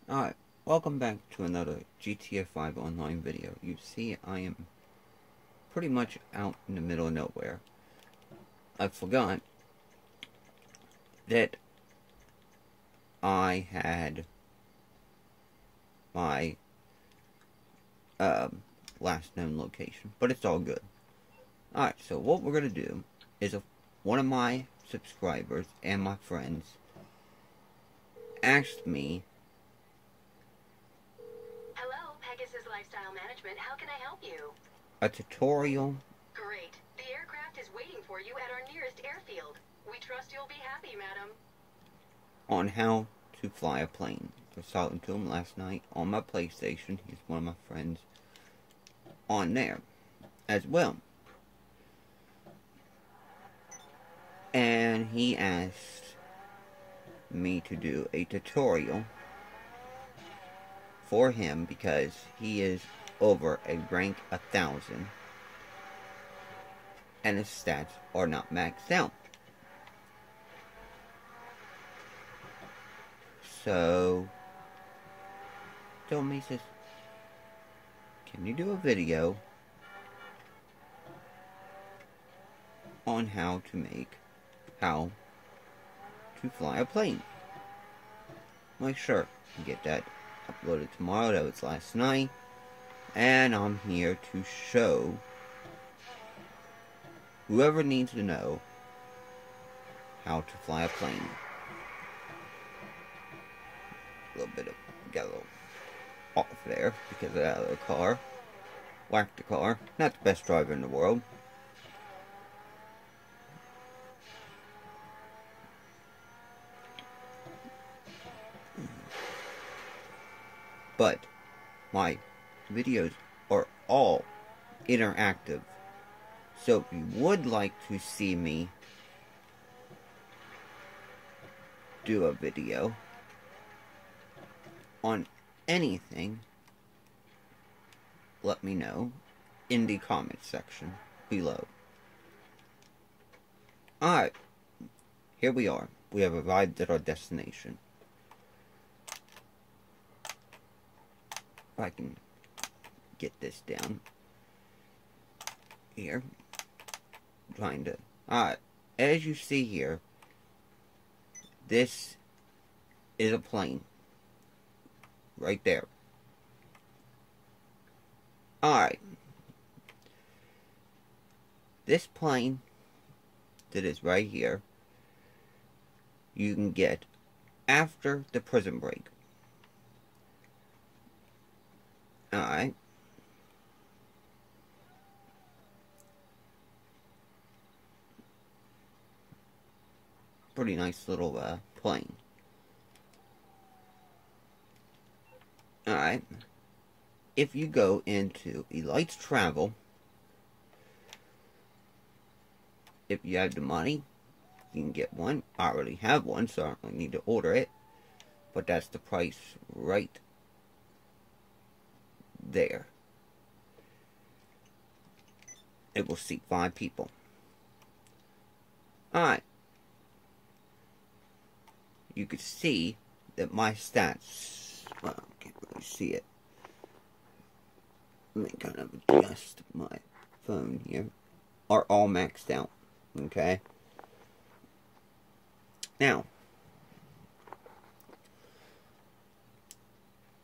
Alright, welcome back to another GTA 5 online video. You see, I am pretty much out in the middle of nowhere. I forgot that I had my last known location, but it's all good. Alright, so what we're going to do is one of my subscribers and my friends asked me, Hello, Pegasus Lifestyle Management. How can I help you? a tutorial Great. The aircraft is waiting for you at our nearest airfield. We trust you'll be happy, madam. on how to fly a plane. I was talking to him last night on my PlayStation. He's one of my friends on there as well. And he asked me to do a tutorial for him because he is over a rank 1000 and his stats are not maxed out. So told me, he says, can you do a video on how to fly a plane? I'm like, sure, get that uploaded tomorrow. That was last night. And I'm here to show whoever needs to know how to fly a plane. Got a little off there because of that other car. Whacked the car. Not the best driver in the world. But my videos are all interactive. So if you would like to see me do a video on anything, let me know in the comments section below. Alright, here we are. We have arrived at our destination. If I can get this down here. Trying to... Alright, as you see here, this is a plane. Right there. Alright. This plane that is right here, you can get after the prison break. Alright. Pretty nice little plane. Alright. If you go into Elites Travel, if you have the money, you can get one. I already have one, so I don't really need to order it. But that's the price right there. It will seat 5 people. Alright. You can see that my stats, well, I can't really see it. Let me kind of adjust my phone here. Are all maxed out. Okay? Now,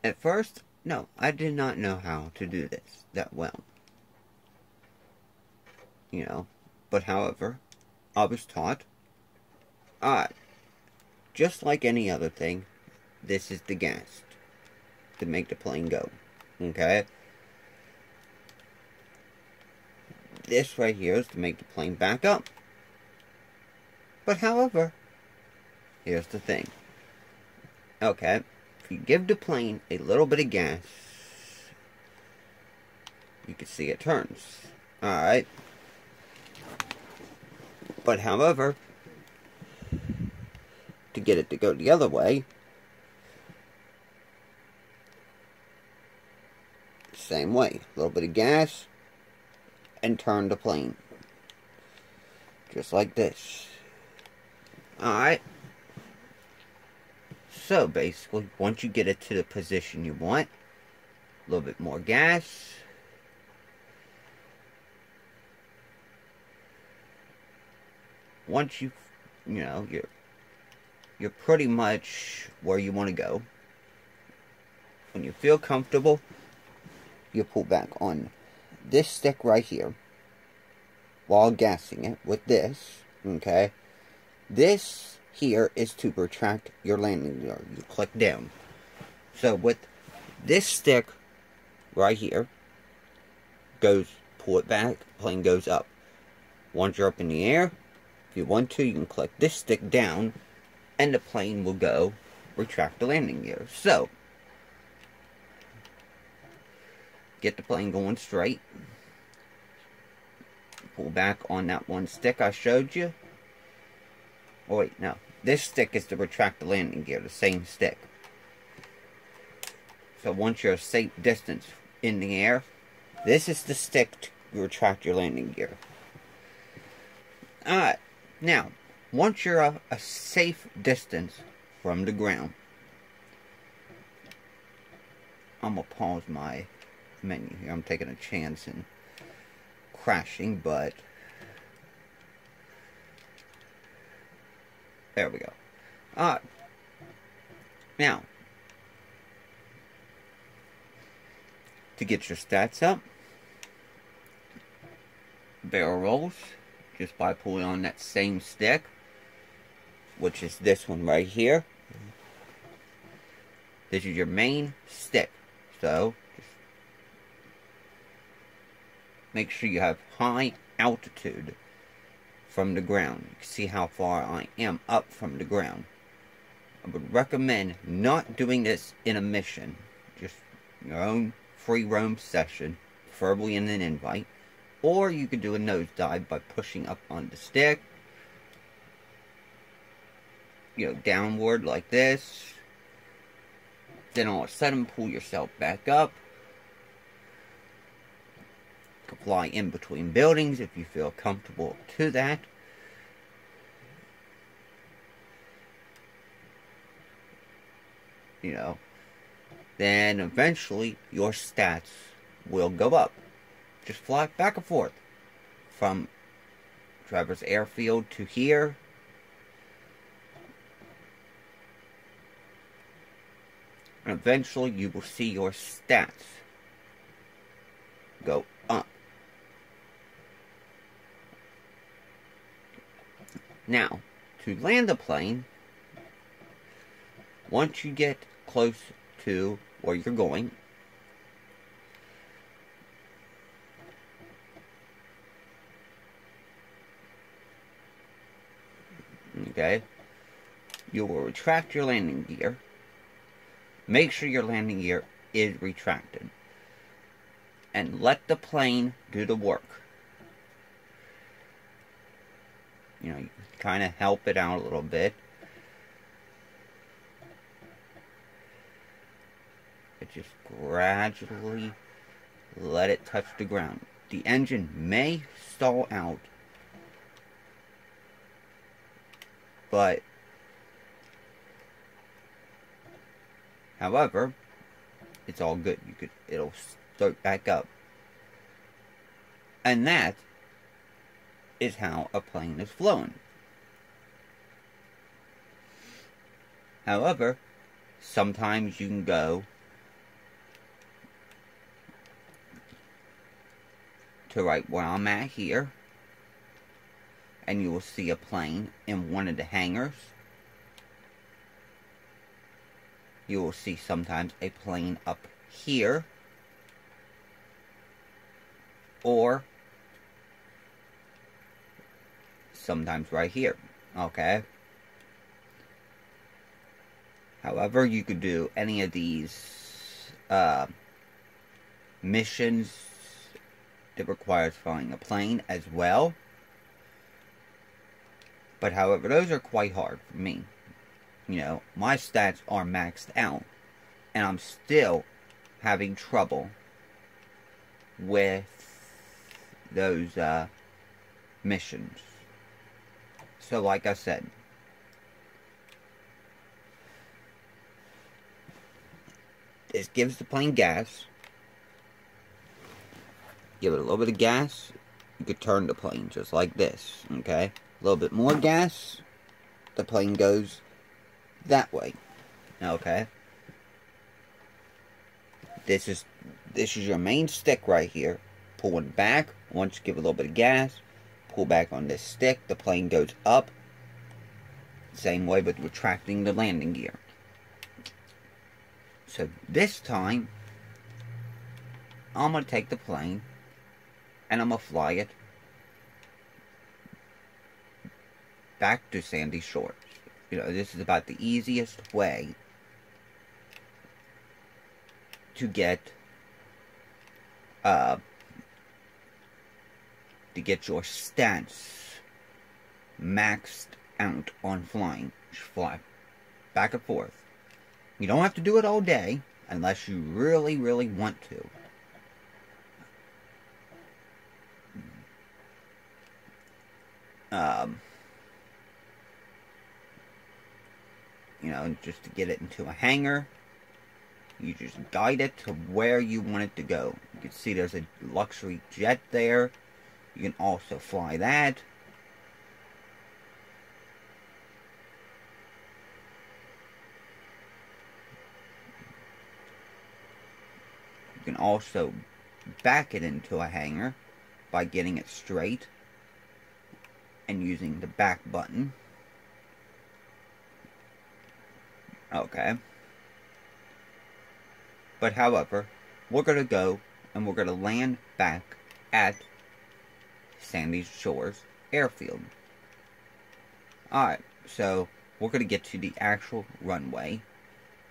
at first, no, I did not know how to do this that well. You know, but however, I was taught. Alright. Just like any other thing, this is the gas to make the plane go. Okay? This right here is to make the plane back up. But however, here's the thing. Okay, if you give the plane a little bit of gas, you can see it turns. Alright? But however, to get it to go the other way, same way. A little bit of gas, and turn the plane. Just like this. Alright. So basically, once you get it to the position you want, a little bit more gas. Once you're pretty much where you want to go. When you feel comfortable, you pull back on this stick right here while gassing it with this, okay? This here is to retract your landing gear. You click down. So with this stick right here, pull it back, plane goes up. Once you're up in the air, if you want to, you can click this stick down, and the plane will go retract the landing gear. So, get the plane going straight. Pull back on that one stick I showed you. Oh wait, no. This stick is to retract the landing gear, the same stick. So once you're a safe distance in the air, this is the stick to retract your landing gear. Alright, now, once you're a safe distance from the ground, I'm going to pause my menu here. I'm taking a chance in crashing, but there we go. Now, to get your stats up, barrel rolls, just by pulling on that same stick, which is this one right here. This is your main stick, so just make sure you have high altitude from the ground. You can see how far I am up from the ground. I would recommend not doing this in a mission, just your own free roam session, preferably in an invite. Or you could do a nosedive by pushing up on the stick, downward like this. Then all of a sudden pull yourself back up. You can fly in between buildings if you feel comfortable to that. Then eventually your stats will go up. Just fly back and forth from Traverse Airfield to here. And eventually you will see your stats go up. Now, to land the plane, once you get close to where you're going, okay, you will retract your landing gear. Make sure your landing gear is retracted. And let the plane do the work. You kind of help it out a little bit. But just gradually let it touch the ground. The engine may stall out, but however, it's all good. It'll start back up. And that is how a plane is flown. However, sometimes you can go to right where I'm at here, and you will see a plane in one of the hangars. You will see sometimes a plane up here, or sometimes right here, okay? However, you could do any of these missions that requires flying a plane as well. But however, those are quite hard for me. My stats are maxed out, and I'm still having trouble with those missions. So like I said, This gives the plane gas. Give it a little bit of gas. You could turn the plane just like this. Okay? A little bit more gas. The plane goes that way. Okay? This is your main stick right here. Pulling back. Once you give it a little bit of gas, pull back on this stick. The plane goes up. Same way with retracting the landing gear. So this time, I'm going to take the plane and I'm going to fly it back to Sandy Shores. You know, this is about the easiest way to get your stats maxed out on flying. Just fly back and forth. You don't have to do it all day unless you really, really want to. You know, just to get it into a hangar, you just guide it to where you want it to go. You can see there's a luxury jet there. You can also fly that. You can also back it into a hangar by getting it straight and using the back button. Okay. But however, we're going to go and we're going to land back at Sandy Shores Airfield. Alright, so we're going to get to the actual runway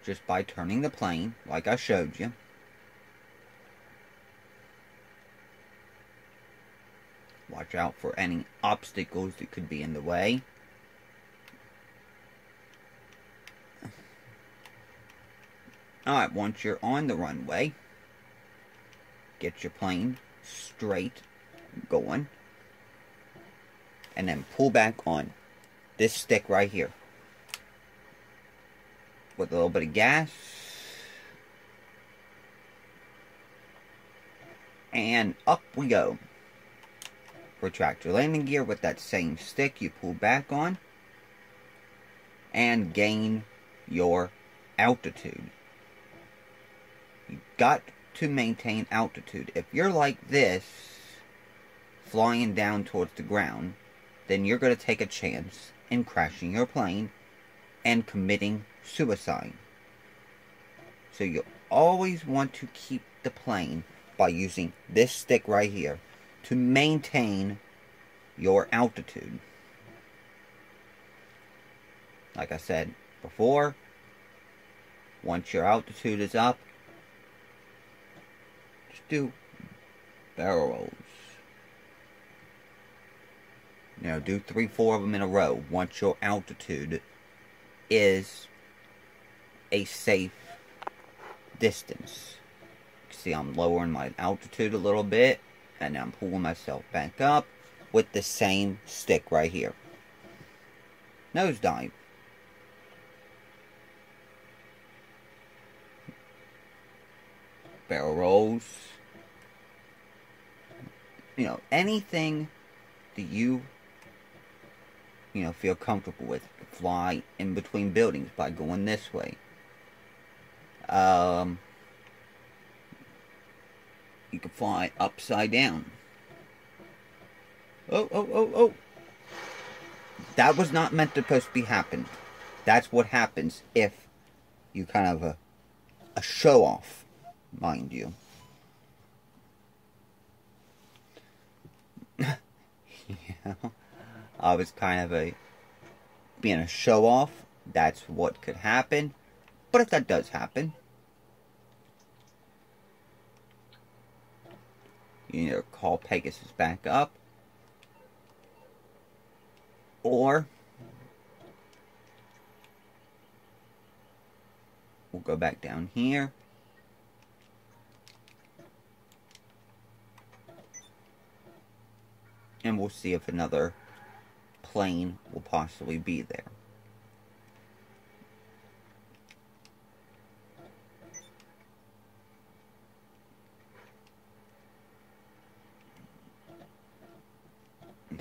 just by turning the plane, like I showed you. Watch out for any obstacles that could be in the way. Alright, once you're on the runway, get your plane straight going. And then pull back on this stick right here. With a little bit of gas. And up we go. Retract your landing gear with that same stick you pull back on. And gain your altitude. You've got to maintain altitude. If you're like this, flying down towards the ground, then you're going to take a chance in crashing your plane and committing suicide. So you always want to keep the plane by using this stick right here to maintain your altitude. Like I said before, once your altitude is up, just do barrel rolls. You know, do 3-4 of them in a row once your altitude is a safe distance. You can see I'm lowering my altitude a little bit, and I'm pulling myself back up with the same stick right here. Nosedive. Barrel rolls. You know, anything that you feel comfortable with. Fly in between buildings by going this way. You can fly upside down. Oh. That was not meant to supposed to be happen. That's what happens if you kind of a show off, mind you. Yeah. I was kind of being a show off. That's what could happen. But if that does happen, you either call Pegasus back up, or we'll go back down here. And we'll see if another plane will possibly be there.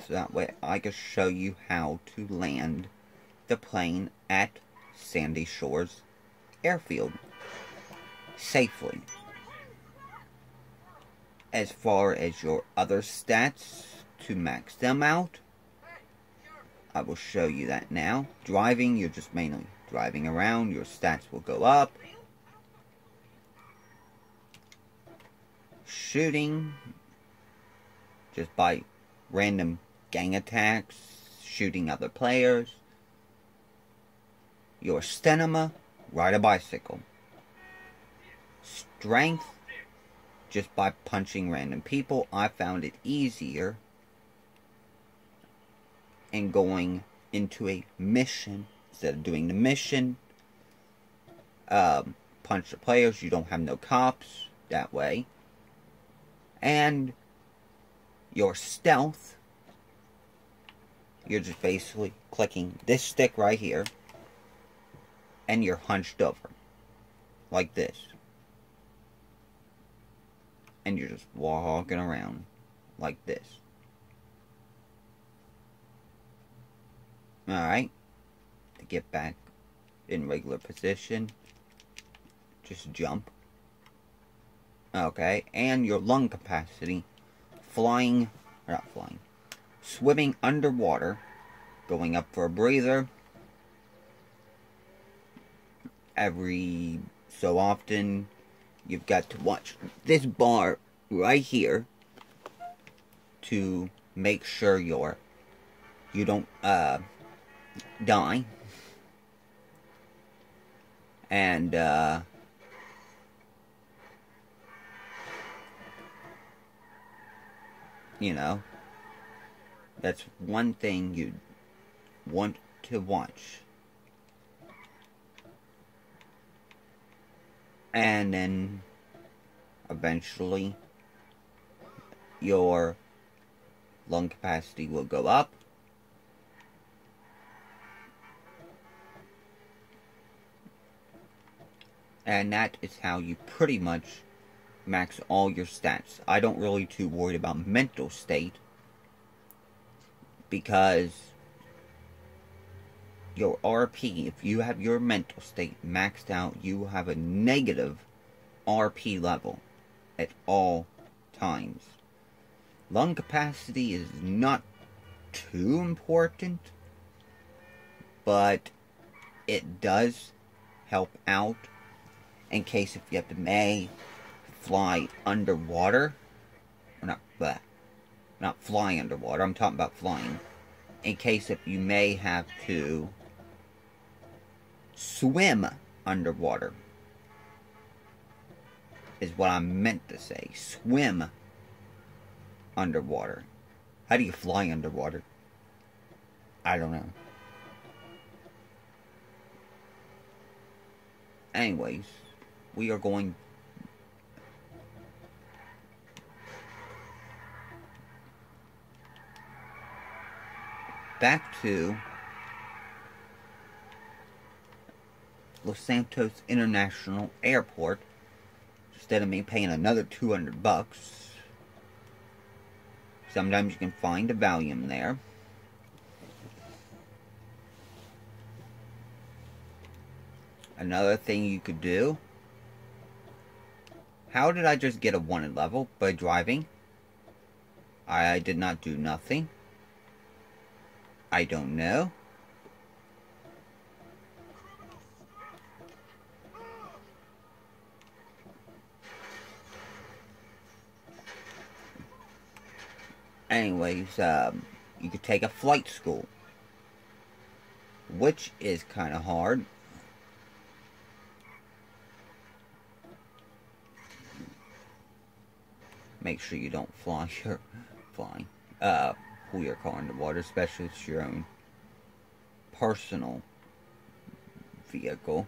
so that way I can show you how to land the plane at Sandy Shores Airfield safely. As far as your other stats, to max them out, I will show you that now. Driving, you're just mainly driving around, your stats will go up. Shooting, just by random gang attacks, shooting other players. Your stamina, ride a bicycle. Strength, just by punching random people. I found it easier in going into a mission instead of doing the mission. Punch the players, you don't have no cops that way. And your stealth, you're just basically clicking this stick right here, and you're hunched over like this, and you're just walking around like this. Alright, to get back in regular position, just jump. Okay, and your lung capacity, swimming underwater, going up for a breather every so often. You've got to watch this bar right here to make sure you don't die. And you know, that's one thing you want to watch. And then eventually your lung capacity will go up. And that is how you pretty much max all your stats. I don't really too worried about mental state, because your RP, if you have your mental state maxed out, you will have a negative RP level at all times. Lung capacity is not too important, but it does help out in case if you have to fly underwater. Or not fly underwater, I'm talking about flying. In case if you may have to swim underwater, is what I meant to say. Swim underwater. How do you fly underwater? I don't know. Anyways, we are going back to Los Santos International Airport. Instead of me paying another $200, sometimes you can find a Valium there. Another thing you could do. How did I just get a wanted level? By driving? I did not do nothing. I don't know. Anyways, you could take a flight school, which is kind of hard. Make sure you don't pull your car underwater, especially if it's your own personal vehicle.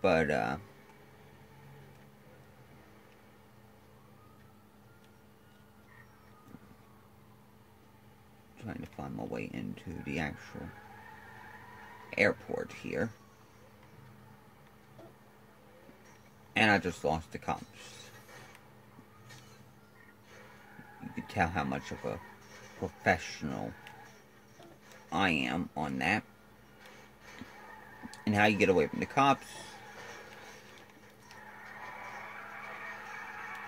But, trying to find my way into the actual airport here. And I just lost the cops. You can tell how much of a professional I am on that. And how you get away from the cops.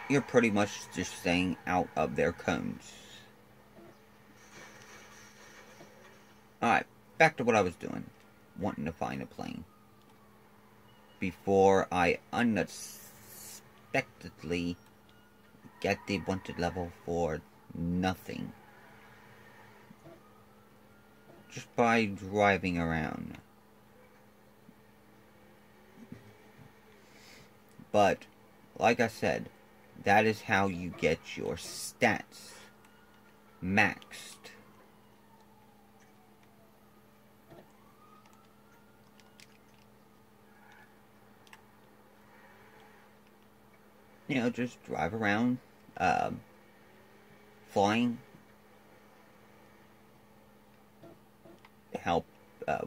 You're pretty much just staying out of their cones. Alright, back to what I was doing. Wanting to find a plane. Before I unexpectedly get the wanted level for nothing. Just by driving around. But, like I said, that is how you get your stats maxed. You know, just drive around, flying,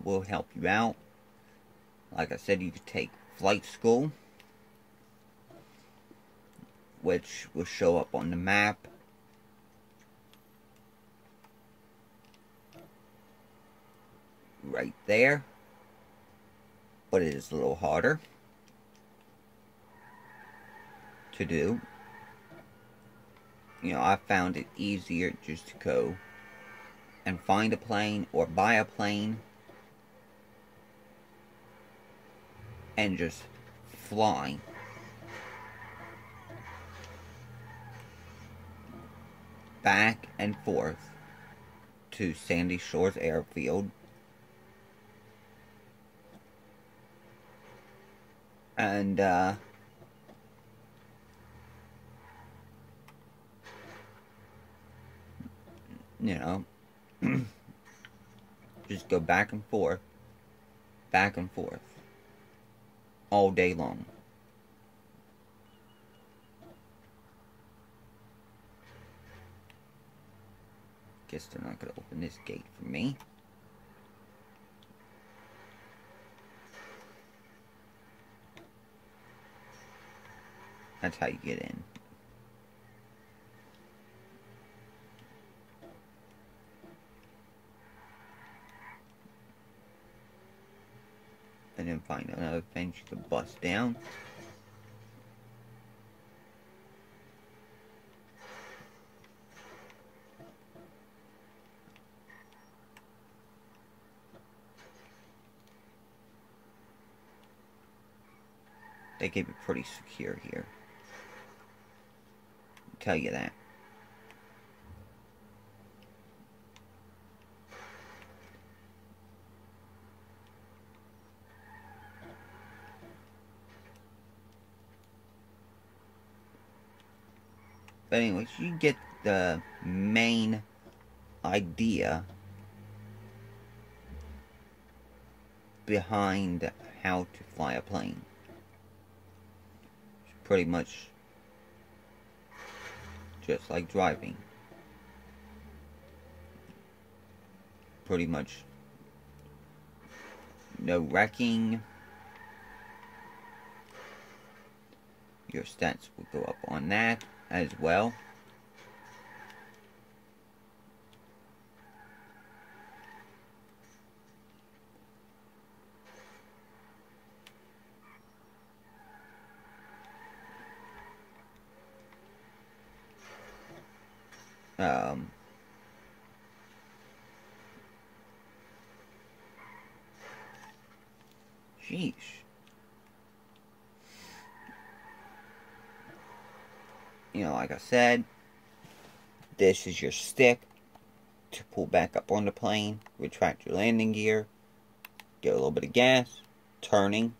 will help you out. Like I said, you could take flight school, which will show up on the map. Right there. But it is a little harder to do. You know, I found it easier just to go and find a plane or buy a plane and just fly. Back and forth to Sandy Shores Airfield. And, you know, just go back and forth, all day long. Guess they're not going to open this gate for me. That's how you get in. And then find another fence you can bust down. They keep it pretty secure here. I'll tell you that. But anyways, you get the main idea behind how to fly a plane. It's pretty much just like driving. Pretty much no wrecking. Your stats will go up on that as well. Sheesh. You know, like I said, this is your stick to pull back up on the plane, retract your landing gear, get a little bit of gas, turning,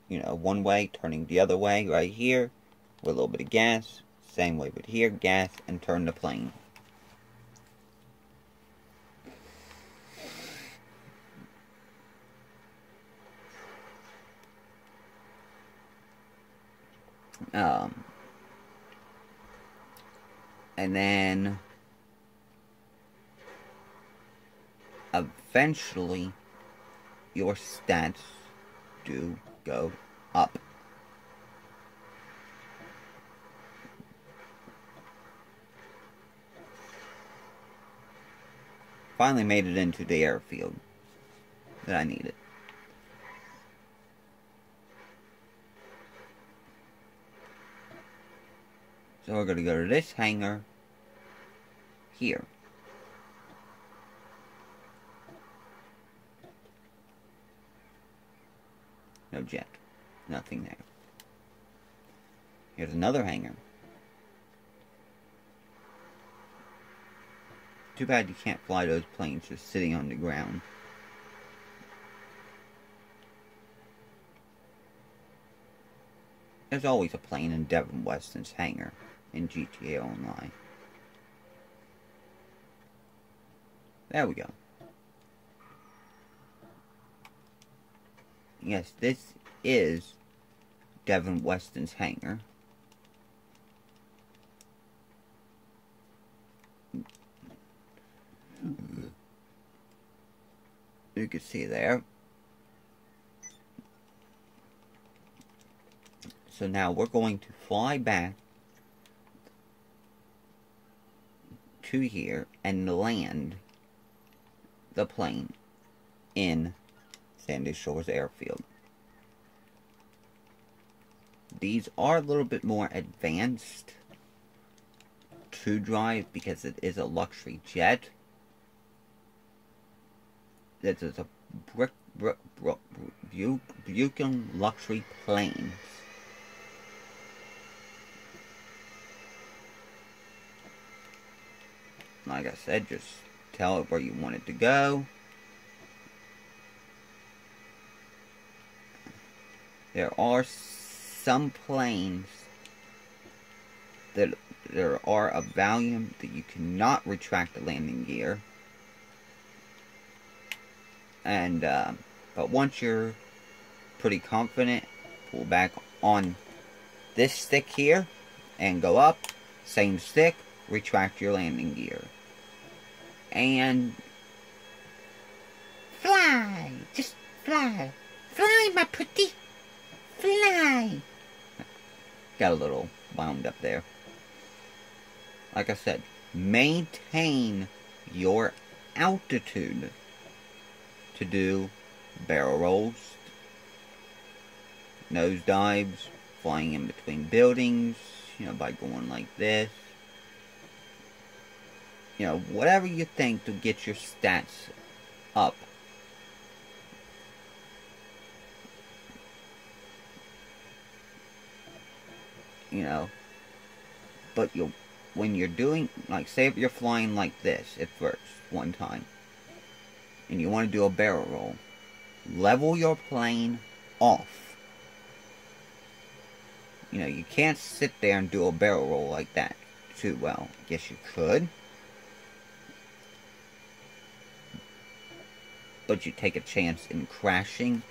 you know, one way, turning the other way right here, with a little bit of gas, same way with here, gas, and turn the plane. And then eventually your stats do go up. finally made it into the airfield that I needed. So we're going to go to this hangar here. No jet. Nothing there. Here's another hangar. Too bad you can't fly those planes just sitting on the ground. There's always a plane in Devin Weston's hangar in GTA Online. There we go. Yes, this is Devin Weston's hangar. You can see there. So now we're going to fly back to here and land the plane in Sandy Shores Airfield. These are a little bit more advanced to drive because it is a luxury jet. This is a Buchan luxury plane. Like I said, just tell it where you want it to go. There are some planes that there are a volume that you cannot retract the landing gear. And, but once you're pretty confident, pull back on this stick here and go up. Same stick, retract your landing gear. And fly! Just fly! Fly, my pretty! Fly! Got a little wound up there. Like I said, maintain your altitude to do barrel rolls, nose dives, flying in between buildings, you know, by going like this. You know, whatever you think to get your stats up. You know, but when you're doing, like, say if you're flying like this at first, one time, and you want to do a barrel roll, level your plane off. You know, you can't sit there and do a barrel roll like that too well. I guess you could. But you take a chance in crashing.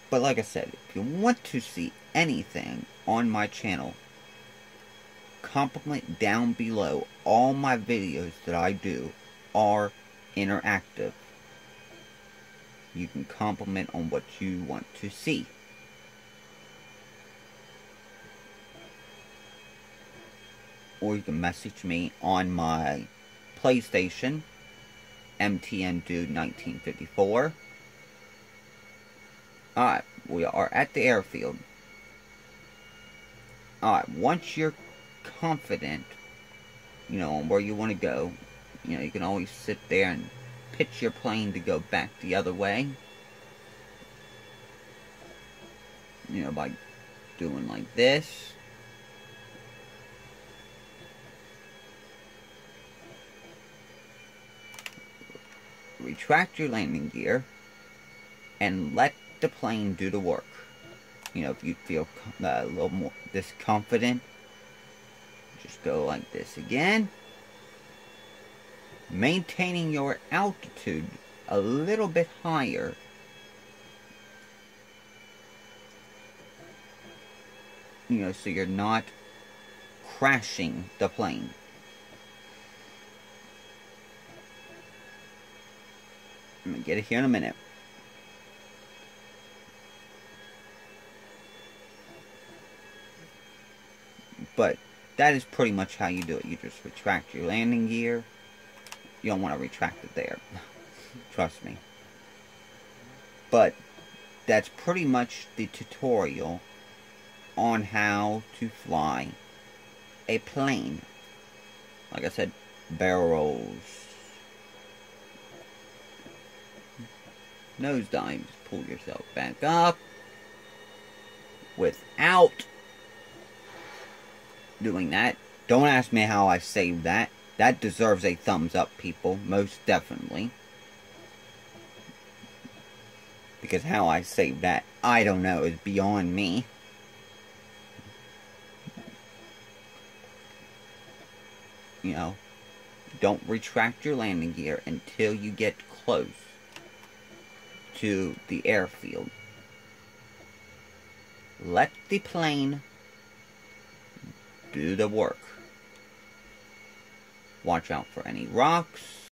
But like I said, if you want to see anything on my channel, comment down below. All my videos that I do are interactive. You can comment on what you want to see. Or you can message me on my PlayStation, MTN Dude 1954. Alright, we are at the airfield. Alright, once you're confident, you know, on where you want to go, you know, you can always sit there and pitch your plane to go back the other way. You know, by doing like this. Retract your landing gear and let the plane do the work. You know, if you feel a little more disconfident, just go like this again. Maintaining your altitude a little bit higher. You know, so you're not crashing the plane. I'm gonna get it here in a minute. But that is pretty much how you do it. You just retract your landing gear. You don't want to retract it there. Trust me. But that's pretty much the tutorial on how to fly a plane. Like I said, barrels, nosedives, pull yourself back up without doing that. Don't ask me how I saved that. That deserves a thumbs up, people, most definitely. Because how I saved that, I don't know, is beyond me. You know, don't retract your landing gear until you get close to the airfield. Let the plane do the work. Watch out for any rocks.